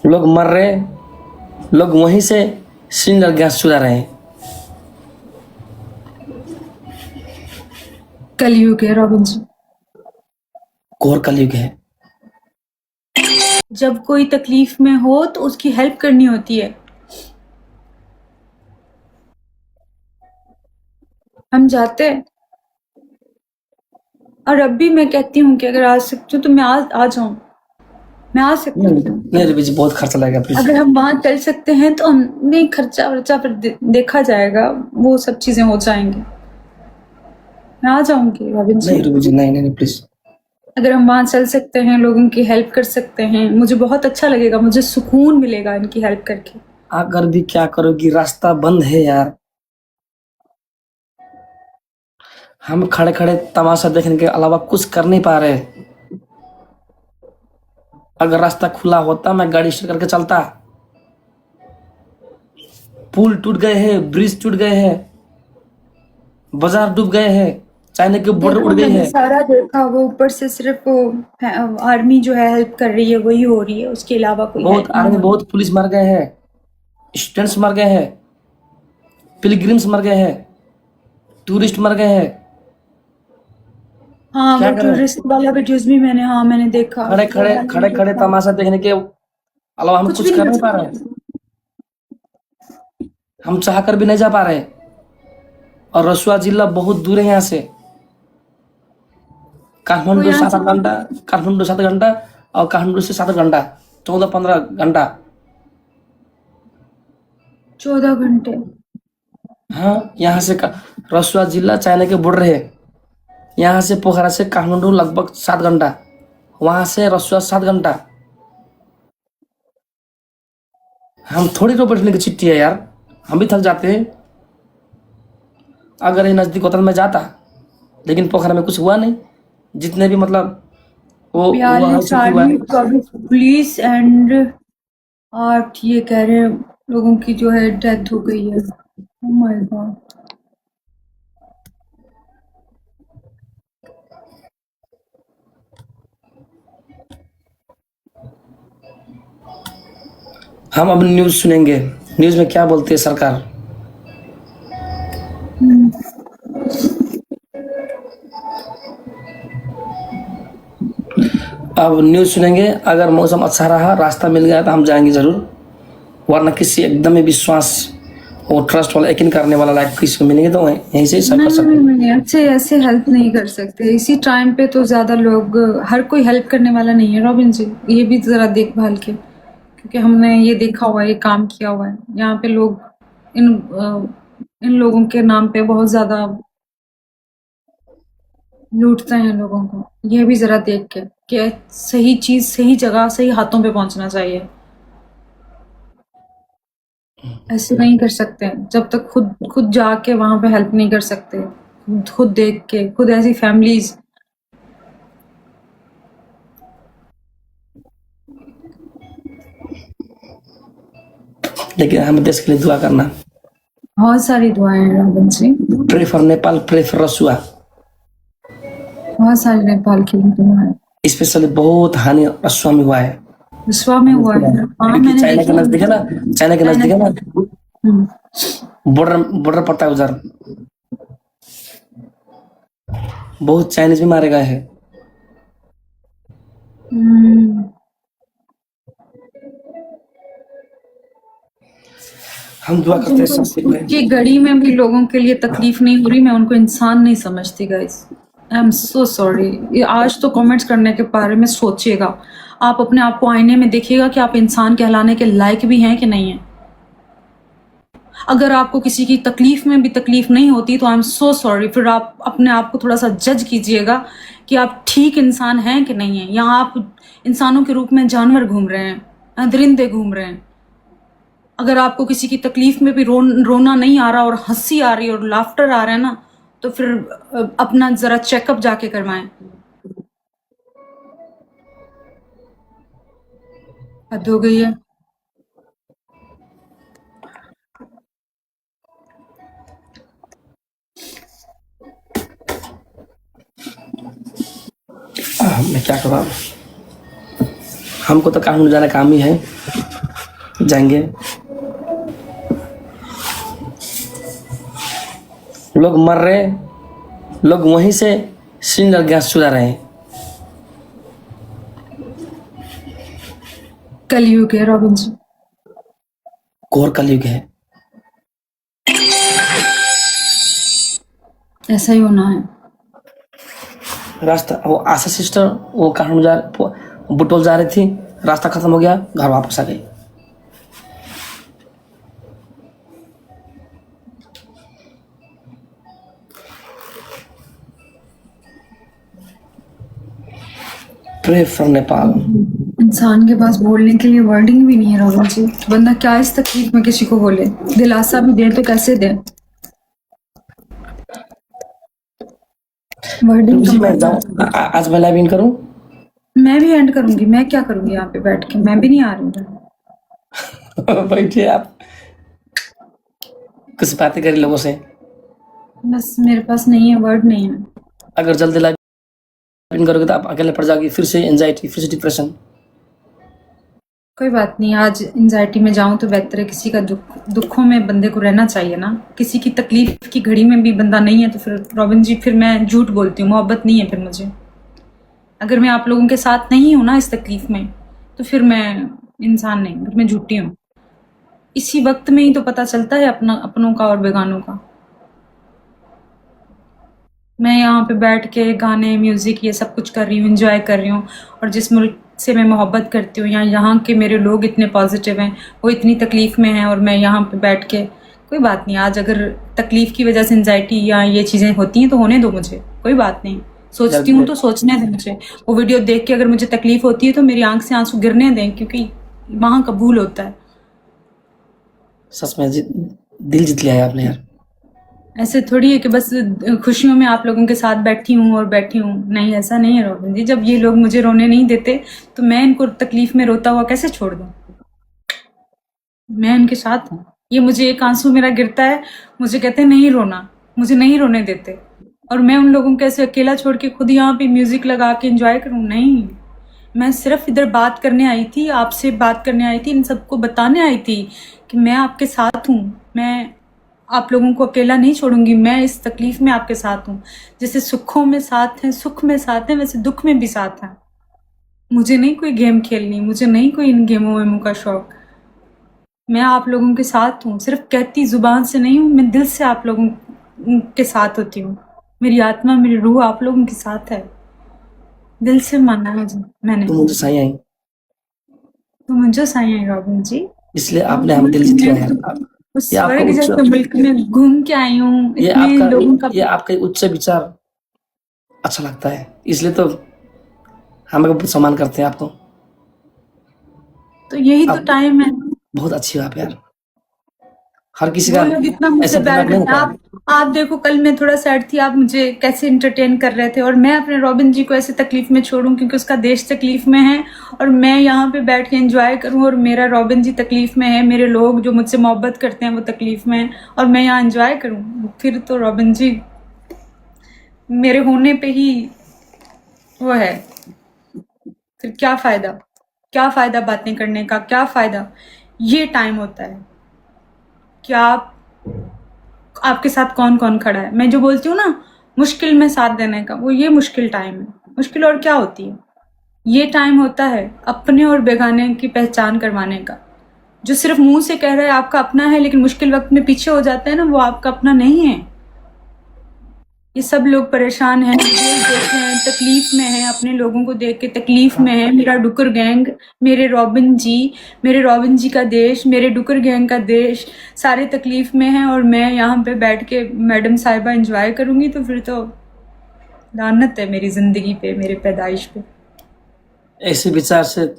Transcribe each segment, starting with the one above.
लोग मर रहे हैं, लोग वहीं से सिलेंडर गैस चुरा रहे हैं। कलयुग है रॉबिन जी। घोर कलयुग है। जब कोई तकलीफ में हो तो उसकी हेल्प करनी होती है। हम जाते हैं, और अब भी मैं कहती हूँ कि अगर आ सकती हूँ तो मैं आ जाऊँ। मैं आ सकती हूँ। नहीं रवि जी, बहुत खर्चा लगेगा प्लीज। अगर हम वहाँ चल सकते हैं तो हम नहीं, खर्चा वर्चा पर देखा जाएगा, वो सब चीजें हो जाएंगी। मैं आ जाऊंगी रॉबिन जी। नहीं रवि जी, नहीं नहीं प्लीज। अगर हम वहाँ चल सकते हैं, लोगों की हेल्प कर सकते हैं, मुझे बहुत अच्छा लगेगा, मुझे सुकून मिलेगा इनकी हेल्प करके। अगर भी क्या करोगी, रास्ता बंद है यार। हम खड़े खड़े तमाशा देखने के अलावा कुछ कर नहीं पा रहे। अगर रास्ता खुला होता मैं गाड़ी स्टार्ट करके चलता। पुल टूट गए हैं, ब्रिज टूट गए हैं, बाजार डूब गए हैं, चाइना के बॉर्डर देखा उड़ गई मैंने है। सारा देखा, वो ऊपर से सिर्फ वो आर्मी जो है हेल्प कर रही है, वही हो रही है, उसके अलावा कोई बहुत हेल्प नहीं आर्मी, हो रही। बहुत पुलिस मर गए हैं, स्टूडेंट्स मर गए हैं, पिलग्रिम्स मर गए हैं, टूरिस्ट मर गए हैं। हाँ, क्या वो करें? टूरिस्ट वाला वीडियोस भी मैंने देखा। खड़े खड़े खड़े खड़े तमाशा देखने के अलावा हम कुछ कुछ भी कर नहीं नहीं पा रहे। हम चाह कर भी नहीं जा पा रहे। और रसुआ जिला बहुत दूर है यहाँ से। काठमांडू यहाँ 7 घंटा, काठमांडू 7 घंटा, और काठमांडू से 7 घंटा, 14-15 घंटा। 14 घंटे। हाँ, यहाँ से रसुआ जिला चाइना के बॉर्डर है। यहाँ से पोखरा से काठमांडू लगभग 7 घंटा, वहां से रसुआ 7 घंटा। हम थोड़ी तो बैठने की चिट्ठी है यार, हम भी थक जाते हैं। अगर ये नजदीक होता तो मैं जाता, लेकिन पोखरा में कुछ हुआ नहीं। जितने भी मतलब वो हुआ है, 42 सब हुआ आर्मी, है। 24 पुलिस एंड 8 ये कह रहे हैं लोगों की जो है डेथ हो गई है। Oh my God. हम अब न्यूज सुनेंगे, न्यूज में क्या बोलती है सरकार। अब न्यूज सुनेंगे। अगर मौसम अच्छा रहा, रास्ता मिल गया तो हम जाएंगे जरूर, वरना किसी एकदम ही विश्वास और ट्रस्ट वाला, यकीन करने वाला लाइफ किसी को मिलेंगे तो यहीं से सब कर सकते हैं। नहीं, ऐसे ऐसे हेल्प नहीं कर सकते इसी टाइम पे। तो ज्यादा लोग, हर कोई हेल्प करने वाला नहीं है रॉबिन जी, ये भी जरा देखभाल के, क्योंकि हमने ये देखा हुआ है, ये काम किया हुआ है। यहाँ पे लोग इन लोगों के नाम पे बहुत ज्यादा लूटते हैं लोगों को। ये भी जरा देख के कि सही चीज सही जगह सही हाथों पे पहुंचना चाहिए। ऐसे नहीं कर सकते जब तक खुद खुद जाके वहां पे हेल्प नहीं कर सकते। खुद देख के, खुद ऐसी फैमिलीज। लेकिन हम देश के लिए दुआ करना। बहुत सारी दुआएं हैं Robin ji, pray for Nepal, pray for Rasuwa. बहुत सारी नेपाल की भी दुआएं। स्पेशली बहुत हानि रसुआ में हुआ है, विश्वा में हुआ है। हाँ, क्योंकि मैंने चाइना के देखा। नजदीक है ना, चाइना के नजदीक है ना, हम्म, बॉर्डर बॉर्डर पड़ता है उधर। बहुत चाइनीज भी मारे गए हैं। हम्म। हम दुआ करते हैं सबके लिए। कि गड़ी में भी लोगों के लिए तकलीफ नहीं हो रही, मैं उनको इंसान नहीं समझती guys. I am so sorry. आज तो कमेंट्स करने के बारे में सोचिएगा। आप अपने आप को आईने में देखिएगा कि आप इंसान कहलाने के लायक भी हैं कि नहीं है। अगर आपको किसी की तकलीफ में भी तकलीफ नहीं होती तो आई एम सो सॉरी। फिर आप अपने आप को थोड़ा सा जज कीजिएगा कि आप ठीक इंसान हैं कि नहीं है। यहाँ आप इंसानों के रूप में जानवर घूम रहे हैं, दरिंदे घूम रहे हैं। अगर आपको किसी की तकलीफ में भी रोना नहीं आ रहा और हंसी आ रही है और लाफ्टर आ रहा है ना, तो फिर अपना जरा चेकअप जाके करवाएं। हद हो गई है। मैं क्या करूँ, हमको तो कानून जाना काम ही है। जाएंगे। लोग मर रहे, लोग वहीं से सिलेंडर गैस चुरा रहे हैं। कलयुग है रॉबिन जी। घोर कलयुग है। ऐसा ही होना है। रास्ता, वो आशा सिस्टर वो कानून बुटोल जा रही थी, रास्ता खत्म हो गया, घर वापस आ गई। Pray for Nepal. इंसान के पास बोलने के लिए वर्डिंग भी नहीं है रॉबिन जी। बंदा क्या इस तकलीफ में किसी को बोले, दिलासा भी दे तो कैसे दे। वर्डिंग जी मैं जाऊँ, आज मैं लाइव इन करूँ। मैं भी एंड करूंगी। मैं क्या करूंगी यहाँ पे बैठ के, मैं भी नहीं आ रही हूँ। बैठिए आप, कुछ बातें करें लोगों से। बस मेरे पास नहीं है, वर्ड नहीं है। अगर जल्दी लाइव इन करोगे तो आप अकेले पड़ जाओगी, फिर से एंजाइटी, फिर से डिप्रेशन। कोई बात नहीं, आज एंजाइटी में जाऊं तो बेहतर है। किसी का दुखों में बंदे को रहना चाहिए ना। किसी की तकलीफ की घड़ी में भी बंदा नहीं है तो फिर रॉबिन जी फिर मैं झूठ बोलती हूँ, मोहब्बत नहीं है फिर मुझे। अगर मैं आप लोगों के साथ नहीं हूँ ना इस तकलीफ में, तो फिर मैं इंसान नहीं, फिर मैं झूठी हूँ। इसी वक्त में ही तो पता चलता है अपनों का और बेगानों का। मैं यहाँ पे बैठ के गाने, म्यूजिक, ये सब कुछ कर रही हूँ, एंजॉय कर रही हूँ। और जिस मुल्क से मैं मोहब्बत करती हूँ, यहाँ के मेरे लोग इतने पॉजिटिव हैं, वो इतनी तकलीफ में हैं, और मैं यहाँ पे बैठ के कोई बात नहीं। आज अगर तकलीफ की वजह से एंजाइटी या ये चीज़ें होती हैं तो होने दो मुझे, कोई बात नहीं। सोचती हूँ तो सोचने दें मुझे। वो वीडियो देख के अगर मुझे तकलीफ होती है तो मेरी आंख से आंसू गिरने दें, क्योंकि वहाँ कबूल होता है। सच में दिल जीत लिया है आपने यार। ऐसे थोड़ी है कि बस खुशियों में आप लोगों के साथ बैठी हूँ और बैठी हूँ, नहीं, ऐसा नहीं है रॉबिन जी। जब ये लोग मुझे रोने नहीं देते तो मैं इनको तकलीफ में रोता हुआ कैसे छोड़ दूँ। मैं इनके साथ हूँ। ये मुझे एक आंसू मेरा गिरता है, मुझे कहते हैं नहीं रोना, मुझे नहीं रोने देते, और मैं उन लोगों को ऐसे अकेला छोड़ के खुद यहाँ पे म्यूजिक लगा के एंजॉय करूँ। नहीं, मैं सिर्फ इधर बात करने आई थी, आपसे बात करने आई थी, इन सबको बताने आई थी कि मैं आपके साथ हूँ। मैं आप लोगों को अकेला नहीं छोड़ूंगी। मैं इस तकलीफ में आपके साथ हूँ। जैसे सुखों में साथ हैं, सुख में साथ हैं, वैसे दुख में भी साथ हैं। मुझे नहीं कोई गेम खेलनी, मुझे नहीं कोई इन गेमों वेमों का शौक। मैं आप लोगों के साथ हूँ, सिर्फ कहती जुबान से नहीं हूँ, मैं दिल से आप लोगों के साथ होती हूँ। मेरी आत्मा, मेरी रूह आप लोगों के साथ है। दिल से माना मुझे मैंने। तुम मुझे सही आई, तो मुझे सही है रॉबिन जी, इसलिए आपने हम दिल जीत लिया है। उस ये आपका स्वर्ग जैसे उच्च, मुल्क में घूम के आई हूँ, ये इतने लोगों का। आपका उच्च विचार अच्छा लगता है, इसलिए तो हम बहुत सम्मान करते हैं आपको। तो यही तो टाइम है। बहुत अच्छी हो आप यार। हर किसी वो का लोग इतना मुझसे ऐसा प्यार दिमाग नहीं करते हैं। होता। आप देखो, कल मैं थोड़ा सैड थी, आप मुझे कैसे इंटरटेन कर रहे थे, और मैं अपने रॉबिन जी को ऐसे तकलीफ में छोड़ूं क्योंकि उसका देश तकलीफ में है, और मैं यहाँ पे बैठ के एंजॉय करूं, और मेरा रॉबिन जी तकलीफ में है, मेरे लोग जो मुझसे मोहब्बत करते हैं वो तकलीफ में है, और मैं यहाँ एंजॉय करूं। फिर तो रॉबिन जी मेरे होने पे ही वो है। फिर क्या फायदा, क्या फायदा बातें करने का, क्या फायदा। ये टाइम होता है कि आपके साथ कौन कौन खड़ा है। मैं जो बोलती हूँ ना, मुश्किल में साथ देने का, वो ये मुश्किल टाइम है। मुश्किल और क्या होती है। ये टाइम होता है अपने और बेगाने की पहचान करवाने का। जो सिर्फ मुंह से कह रहा है आपका अपना है, लेकिन मुश्किल वक्त में पीछे हो जाता है ना, वो आपका अपना नहीं है। ये सब लोग परेशान हैं, देख रहे हैं, तकलीफ में हैं, अपने लोगों को देख के तकलीफ में है। मेरा डुकर गैंग, मेरे रॉबिन जी का देश, मेरे डुकर गैंग का देश, सारे तकलीफ में हैं, और मैं यहाँ पे बैठ के मैडम साहिबा एंजॉय करूंगी, तो फिर तो लानत है मेरी जिंदगी पे, मेरी पैदाइश पे। ऐसे विचार से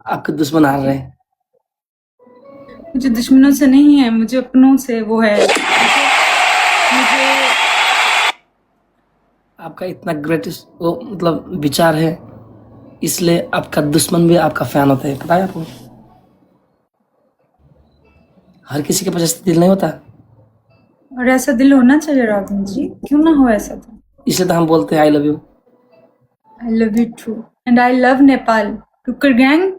आपके दुश्मन हार रहे हैं। मुझे दुश्मनों से नहीं है, मुझे अपनों से वो है। मुझे आपका इतना ग्रेटेस्ट वो मतलब विचार है, इसलिए आपका दुश्मन भी आपका फैन होता है। पता है आपको, हर किसी के पास ऐसा दिल नहीं होता, और ऐसा दिल होना चाहिए रॉबिन जी, क्यों ना हो ऐसा। तो इसलिए तो हम बोलते हैं I love you. I love you too, and I love Nepal. डुकर गैंग,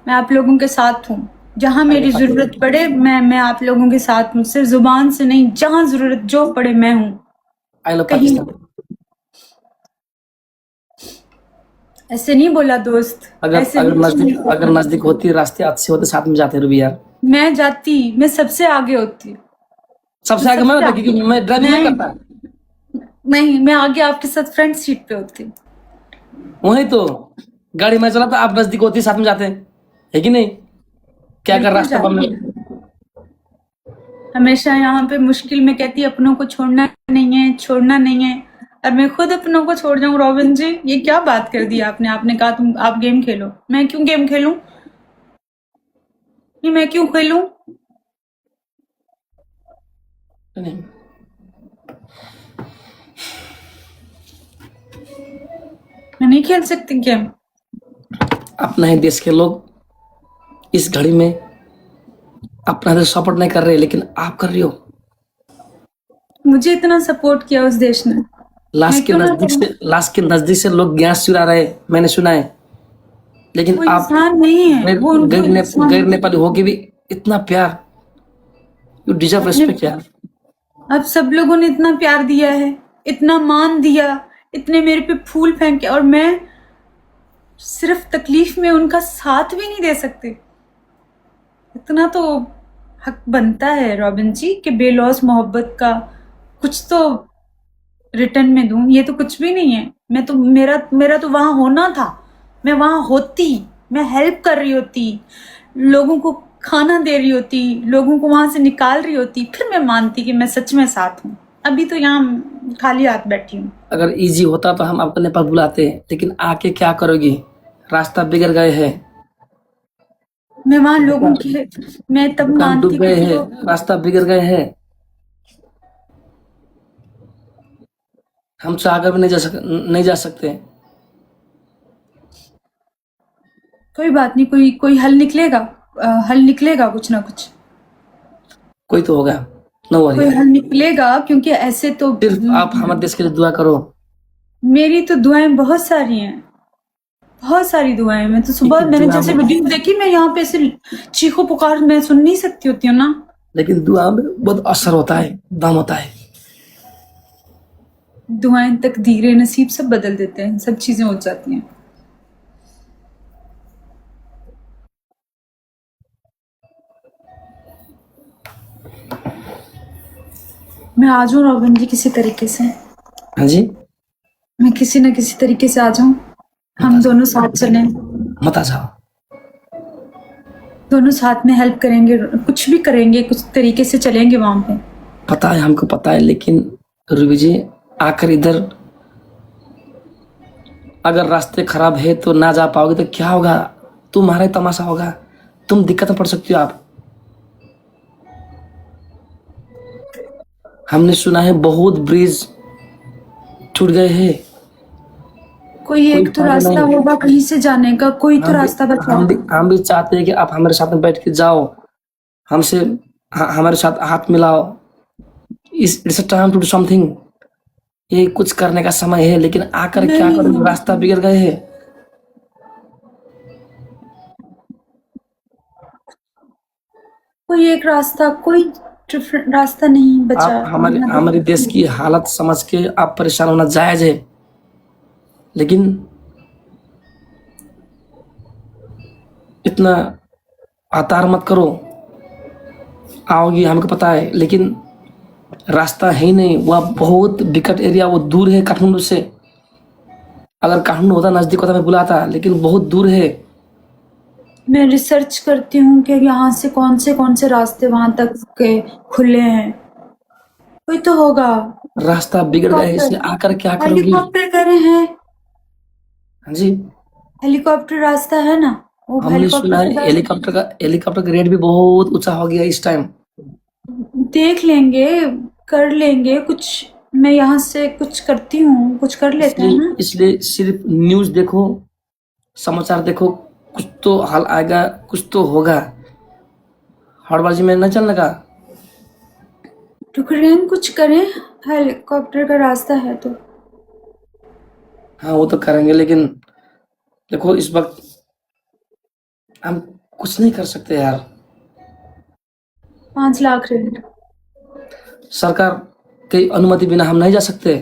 मैं आप लोगों के साथ हूँ, जहाँ मेरी जरूरत पड़े मैं आप लोगों के साथ हूँ, सिर्फ जुबान से नहीं, जहाँ जरूरत जो पड़े मैं हूँ। आई लव कहीं पाकिस्तान। ऐसे नहीं बोला दोस्त, अगर ऐसे अगर नहीं। नजदीक होती, रास्ते अच्छे होते, साथ में जाते रूबी यार। मैं जाती, मैं सबसे आगे होती, मैं सबसे आगे मैं सबसे होता, आगे। क्योंकि मैं ड्राइविंग नहीं करता। नहीं, मैं आगे आपके साथ फ्रंट सीट पे होती। वही तो, गाड़ी मैं चलाता, आप नजदीक होती, साथ में जाते, है कि नहीं? क्या कर बिल्कुल रास्ता बम जाती। में। हमेशा यहाँ पे मुश्किल में कहती अपनों को छोड़ना नहीं है, छोड़ना नहीं है, और मैं खुद अपनों को छोड़ जाऊं। रॉबिन जी, ये क्या बात कर दी आपने? आपने कहा तुम आप गेम खेलो, मैं क्यों गेम खेलूं? ये मैं क्यों खेलूं? नहीं, मैं नहीं खेल सकती गेम। अपना ही देश के लोग इस घड़ी में अपना देश सपोर्ट नहीं कर रहे, लेकिन आप कर रही हो। मुझे इतना सपोर्ट किया उस देश ने, मैं क्यों ना करूं? लाश के नजदीक से लोग गैस चुरा रहे, मैंने सुना है। लेकिन वो आप इंसान नहीं है, वो उनको इंसान। गैर नेपाली होके भी इतना प्यार, यू डिजर्व अपने रिस्पेक्ट यार। अब सब लोगों ने इतना प्यार दिया है, इतना मान दिया, इतने मेरे पे फूल फेंके, और मैं सिर्फ तकलीफ में उनका साथ भी नहीं दे सकते। इतना तो हक बनता है रॉबिन जी कि बेलौस मोहब्बत का कुछ तो रिटर्न में दूं। ये तो कुछ भी नहीं है। मैं तो मेरा तो वहां होना था, मैं वहां होती, मैं हेल्प कर रही होती, लोगों को खाना दे रही होती, लोगों को वहां से निकाल रही होती, फिर मैं मानती कि मैं सच में साथ हूँ। अभी तो यहाँ खाली हाथ बैठी हूँ। अगर इजी होता तो हम आपको नेपाल बुलाते, लेकिन आके क्या करोगी? रास्ता बिगड़ गए हैं, मैं वहां लोगों के, मैं तब दुकान डूब मानती कि गए हैं, चलो, रास्ता बिगड़ गए हैं। हम चाहकर भी नहीं जा सकते। कोई बात नहीं, कोई कोई हल निकलेगा। हल निकलेगा कुछ ना कुछ। कोई तो होगा, नो वरी। कोई हल निकलेगा, क्योंकि ऐसे तो सिर्फ आप हमारे देश के लिए दुआ करो। मेरी तो दुआएं बहुत सारी हैं, बहुत सारी दुआएं। मैं तो सुबह लेकिन मैंने जैसे वीडियो देखी, मैं यहाँ पे ऐसे चीखो पुकार मैं सुन नहीं सकती होती हूँ ना। दुआ में बहुत असर होता है, दम होता है। दुआएं तकदीरें नसीब सब बदल देते हैं, सब चीजें हो जाती हैं। मैं आ जाऊं रॉबिन जी किसी तरीके से, हाँ जी, मैं किसी न किसी तरीके से आ जाऊं, हम दोनों साथ चलें, मत आ जाओ। दोनों साथ में हेल्प करेंगे, कुछ भी करेंगे, कुछ तरीके से चलेंगे वहां पे। पता है, हमको पता है, लेकिन रूबी जी, आकर इधर अगर रास्ते खराब है तो ना जा पाओगे तो क्या होगा? तुम्हारा ही तमाशा होगा, तुम दिक्कत में पड़ सकती हो। आप, हमने सुना है बहुत ब्रिज टूट गए हैं। कोई कोई एक तो फायदा रास्ता नहीं। होगा कहीं से जाने का, कोई तो रास्ता बचाओ। हम भी चाहते हैं कि आप हमारे साथ में बैठ के जाओ, हमसे हमारे साथ हाथ मिलाओ। It's time to do something. ये कुछ करने का समय है, लेकिन आकर क्या नहीं, करोगे? रास्ता बिगड़ गए हैं। कोई एक रास्ता, कोई डिफरेंट रास्ता नहीं बचा। आप हमारे देश की हालत समझ के आप परेशान होना जायज है, लेकिन इतना आतार मत करो। आओगी, हमको पता है, लेकिन रास्ता है ही नहीं। वह बहुत विकट एरिया, वो दूर है काठमांडू से। अगर काठमांडू होता, नजदीक होता, मैं बुलाता, लेकिन बहुत दूर है। मैं रिसर्च करती हूँ कि यहाँ से कौन से रास्ते वहां तक के खुले हैं। कोई तो होगा। रास्ता बिगड़ गया है, हेलीकॉप्टर, इसलिए आकर क्या करोगी? हेलीकॉप्टर करे हैं, हाँ जी, हेलीकॉप्टर रास्ता है ना, वो हमने सुना हेलीकॉप्टर है से हेलीकॉप्टर का रेट भी बहुत ऊंचा हो गया इस टाइम। देख लेंगे, कर लेंगे कुछ। मैं यहाँ से कुछ करती हूँ, कुछ कर लेते हैं ना। इसलिए सिर्फ न्यूज देखो, समाचार देखो, कुछ तो हाल आएगा, कुछ तो होगा। हड़बाजी में न चलने का। रुक रहे हैं, कुछ करें, हेलीकॉप्टर का रास्ता है तो। हाँ, वो तो करेंगे, लेकिन देखो इस वक्त हम कुछ नहीं कर सकते यार। 5 लाख रेंट। सरकार की अनुमति बिना हम नहीं जा सकते।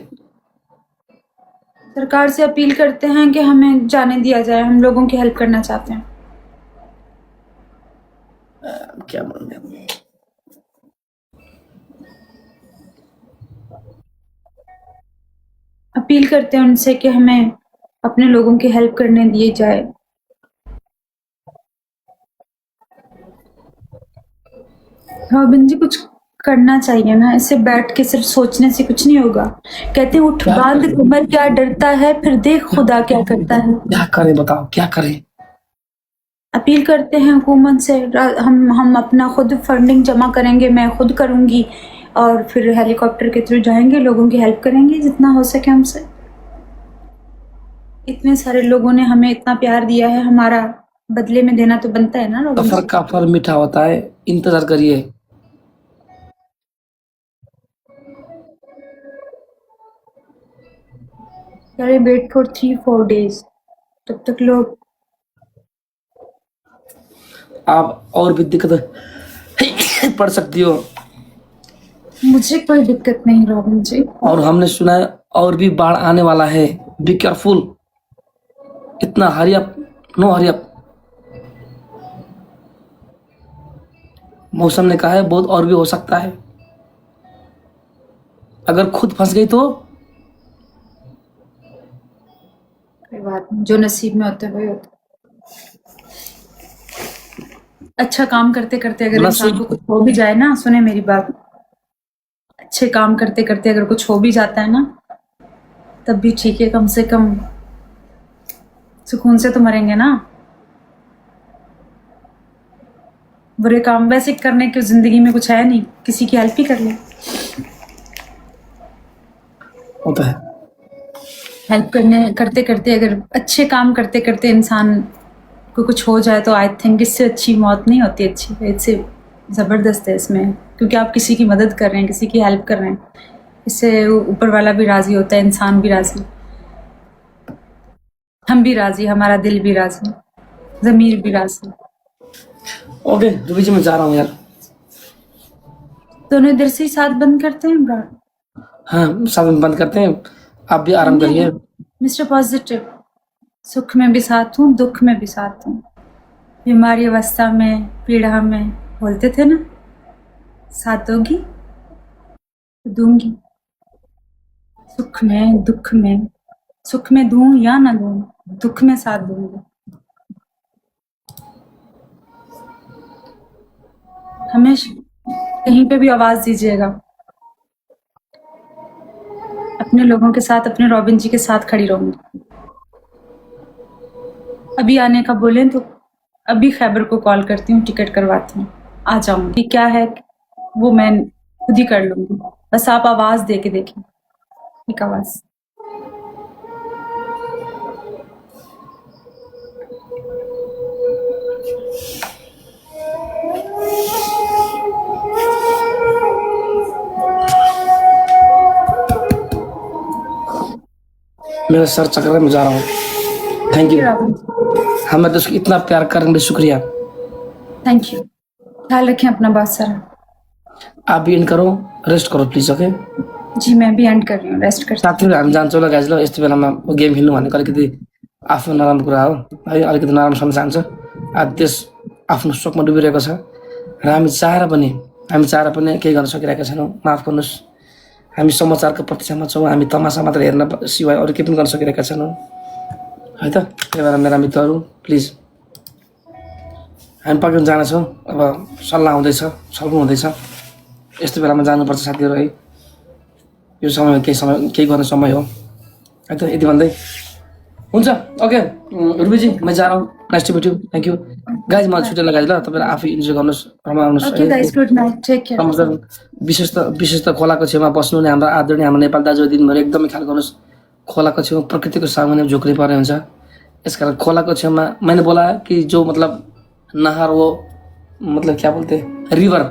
सरकार से अपील करते हैं कि हमें जाने दिया जाए, हम लोगों की हेल्प करना चाहते हैं। क्या मालूम। अपील करते हैं उनसे कि हमें अपने लोगों की हेल्प करने दिए जाए। रॉबिन जी, कुछ करना चाहिए ना, ऐसे बैठ के सिर्फ सोचने से कुछ नहीं होगा। कहते हैं उठ क्या बांध करें? कमर क्या डरता है, फिर देख खुदा क्या करता है। क्या करें बताओ, क्या करें? अपील करते हैं हुकूमत से, हम अपना खुद फंडिंग जमा करेंगे, मैं खुद करूंगी, और फिर हेलीकॉप्टर के थ्रू जाएंगे, लोगों की हेल्प करेंगे जितना हो सके हमसे। इतने सारे लोगों ने हमें इतना प्यार दिया है, हमारा बदले में देना तो बनता है ना रॉबिन सफर जी। का फल मीठा होता है, इंतजार करिए। अरे वेट फॉर 3-4 डेज, तब तक लोग। आप और भी दिक्कत पड़ सकती हो। मुझे कोई दिक्कत नहीं रॉबिन जी। और हमने सुना है और भी बाढ़ आने वाला है। Be careful. इतना hurry up, no hurry up. मौसम ने कहा है बहुत और भी हो सकता है। अगर खुद फंस गई तो कोई बात नहीं, जो नसीब में होता है वही होता है। अच्छा काम करते करते अगर इंसान नसीब को कुछ हो भी जाए ना, सुने मेरी बात, अच्छे काम करते करते अगर कुछ हो भी जाता है ना, तब भी ठीक है, कम से कम सुकून से तो मरेंगे ना। बुरे काम वैसे करने की जिंदगी में कुछ है नहीं, किसी की हेल्प ही कर ले। होता है। हेल्प करने करते करते, अगर अच्छे काम करते करते इंसान को कुछ हो जाए तो आई थिंक इससे अच्छी मौत नहीं होती। अच्छी इससे ज़बरदस्त है इसमें, क्योंकि आप किसी की मदद कर रहे हैं, किसी की हेल्प कर रहे हैं, इससे ऊपर वाला भी राज़ी होता है, इंसान भी राज़ी, हम भी राज़ी, हमारा दिल भी राज़ी, ज़मीर भी राज़ी। ओके रूबी जी, मैं जा रहा हूँ यार। दोनों इधर से ही साथ बंद करते हैं ब्रा। हाँ, साथ में बंद करते हैं। आप भी आराम करिए। मिस्टर पॉजिटिव, सुख में भी साथ हूँ, दुख में भी साथ हूँ, बीमारी अवस्था में, पीड़ा में, बोलते थे ना, साथ दोगी तो दूंगी, सुख में दुख में, सुख में दूं या ना दूं, दुख में साथ दूंगी। हमेशा कहीं पे भी आवाज दीजिएगा, अपने लोगों के साथ, अपने रॉबिन जी के साथ खड़ी रहूंगी। अभी आने का बोलें तो अभी खैबर को कॉल करती हूँ, टिकट करवाती हूँ, आ जाऊंगी। क्या है वो मैं खुद ही कर लूंगी, बस आप आवाज दे के देखें, एक आवाज। मेरा सर चक्कर है, मैं जा रहा हूँ। Thank you. रॉबिन जी, हमें तो इतना प्यार करने के लिए शुक्रिया। थैंक यू, ख्याल रखें अपना बहुत सारा। आप भी इन करो, रेस्ट करो प्लिज। ओके जी मैं भी एंड कर रही हूँ, रेस्ट करती हूँ। साथीहरू हामी जान्छौँ ल गाइज। ल यस्तो बेलामा गेम खेल्नु भनेको अलिकति आफ्नो नराम्रो कुरा हो है, अलिकति नराम्रो सम्झ जान्छ। देश आफ्नो शोकमा डुबिरहेको छ र हामी चाहेर पनि केही गर्न सकिरहेका छैनौँ। माफ गर्नुहोस्, हामी समाचारको प्रतीक्षामा छौँ, हामी तमासा मात्र हेर्न सिवाय अरू केही पनि गर्न सकिरहेका छैनौँ है त। त्यही भएर मेरा मित्रहरू प्लिज, हामी पक्रिन जानेछौँ। अब सल्लाह हुँदैछ, छलफल हुँदैछ, यस्तो बेलामा जानुपर्छ साथीहरू है। यो समय केही गर्ने समय हो है त। यति भन्दै हुन्छ। ओके रुबीजी, मैं जा रहा हूँ। Nice to meet you, thank you guys. मलाई छुट्टी लगाइज ल, तपाईँहरू आफै इन्जोय गर्नुहोस्, रमाउनुहोस् okay guys, good night, take care. रमाउनुहोस्। विशेष त खोलाको छेउमा बस्नु नै हाम्रो आदरणीय, हाम्रो नेपाल दाजु दिदीहरू एकदमै ख्याल गर्नुहोस्। खोलाको छेउमा प्रकृतिको सामुन्ने झोक्नै पर्ने हुन्छ। यसकारण खोलाको छेउमा मैंने बोला कि जो मतलब नहर वो मतलब क्या बोलते रिवर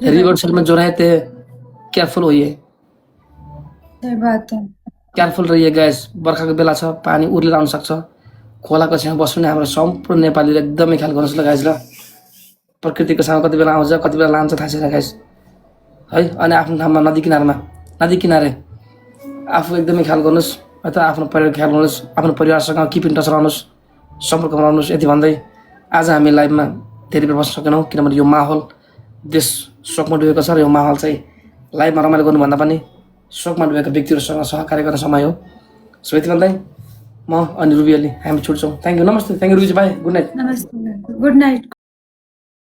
साइड में जो रहते केयरफुल होइए, सही बात है। केयरफुल रहिए गैस। बर्खाको बेला छ, पानी उर्लेर आउन सक्छ। खोलाको छेउमा बस्नु हाम्रो सम्पूर्ण नेपालीले एकदमै ख्याल गर्नुहोस् ल गाइज ल। प्रकृतिको छाउँ कति बेला आउँछ कति बेला लान्छ थाहा छैन गाइज है। अनि आफ्नो ठाउँमा नदी किनारे आफू एकदमै ख्याल गर्नुहोस् है त, आफ्नो परिवार ख्याल गर्नुहोस्, आफ्नो परिवारसँग किप इन टच रहनुहोस्, सम्पर्कमा रहनुहोस्। यति भन्दै आज हामी लाइभमा धेरै बेर बस्न सकेनौँ किनभने यो माहौल देश शोकमा डुबेको छ र यो माहौल चाहिँ लाइभमा रमाइलो गर्नुभन्दा पनि शोकमा डुबेका व्यक्तिहरूसँग सहकार्य गर्ने समय हो। सो यति भन्दै म अनि रुबी अली हामी छुट्छौँ। थ्याङ्क यू, नमस्ते, थ्याङ्क यू रुबीजी, बाई, गुड नाइट। नमस्ते, गुड नाइट।